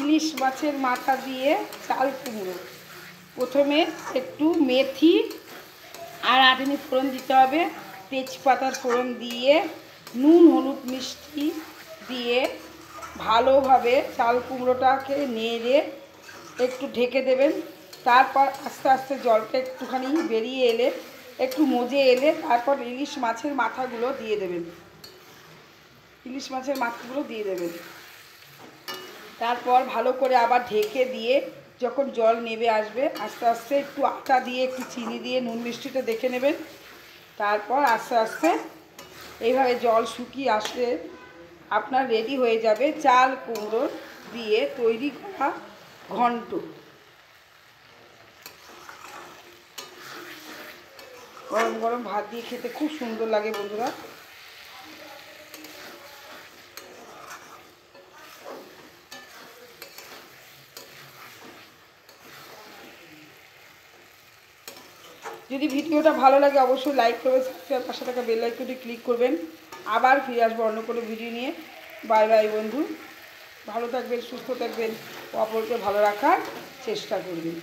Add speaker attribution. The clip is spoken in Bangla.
Speaker 1: ইলিশ মাছের মাথা দিয়ে চাল কুমড়ো। প্রথমে একটু মেথি আর রাঁধুনি ফোড়ন দিতে হবে, তেজপাতার ফোড়ন দিয়ে নুন হলুদ মিষ্টি দিয়ে ভালোভাবে চাল কুমড়োটাকে নেড়ে একটু ঢেকে দেবেন। তারপর আস্তে আস্তে জলটা একটুখানি বেরিয়ে এলে, একটু মজে এলে তারপর ইলিশ মাছের মাথাগুলো দিয়ে দেবেন। ইলিশ মাছের মাথাগুলো দিয়ে দেবেন। তারপর ভালো করে আবার ঢেকে দিয়ে যখন জল নেমে আসবে আস্তে আস্তে একটু আটা দিয়ে একটু চিনি দিয়ে নুন মিষ্টিটা দেখে নেবেন। তারপর আস্তে আস্তে এইভাবে জল শুকিয়ে আসলে আপনার রেডি হয়ে যাবে চাল কুমড়ো দিয়ে তৈরি করা ঘন্ট। গরম গরম ভাত দিয়ে খেতে খুব সুন্দর লাগে বন্ধুরা। যদি ভিডিওটা ভালো লাগে অবশ্যই লাইক করবেন, সাবস্ক্রাইব পাশে থাকা বেল আইকনটি ক্লিক করবেন। আবার ফিরে আসবো অন্য কোনো ভিডিও নিয়ে। বাই বাই বন্ধু, ভালো থাকবেন, সুস্থ থাকবেন, অপরকে ভালো রাখার চেষ্টা করবেন।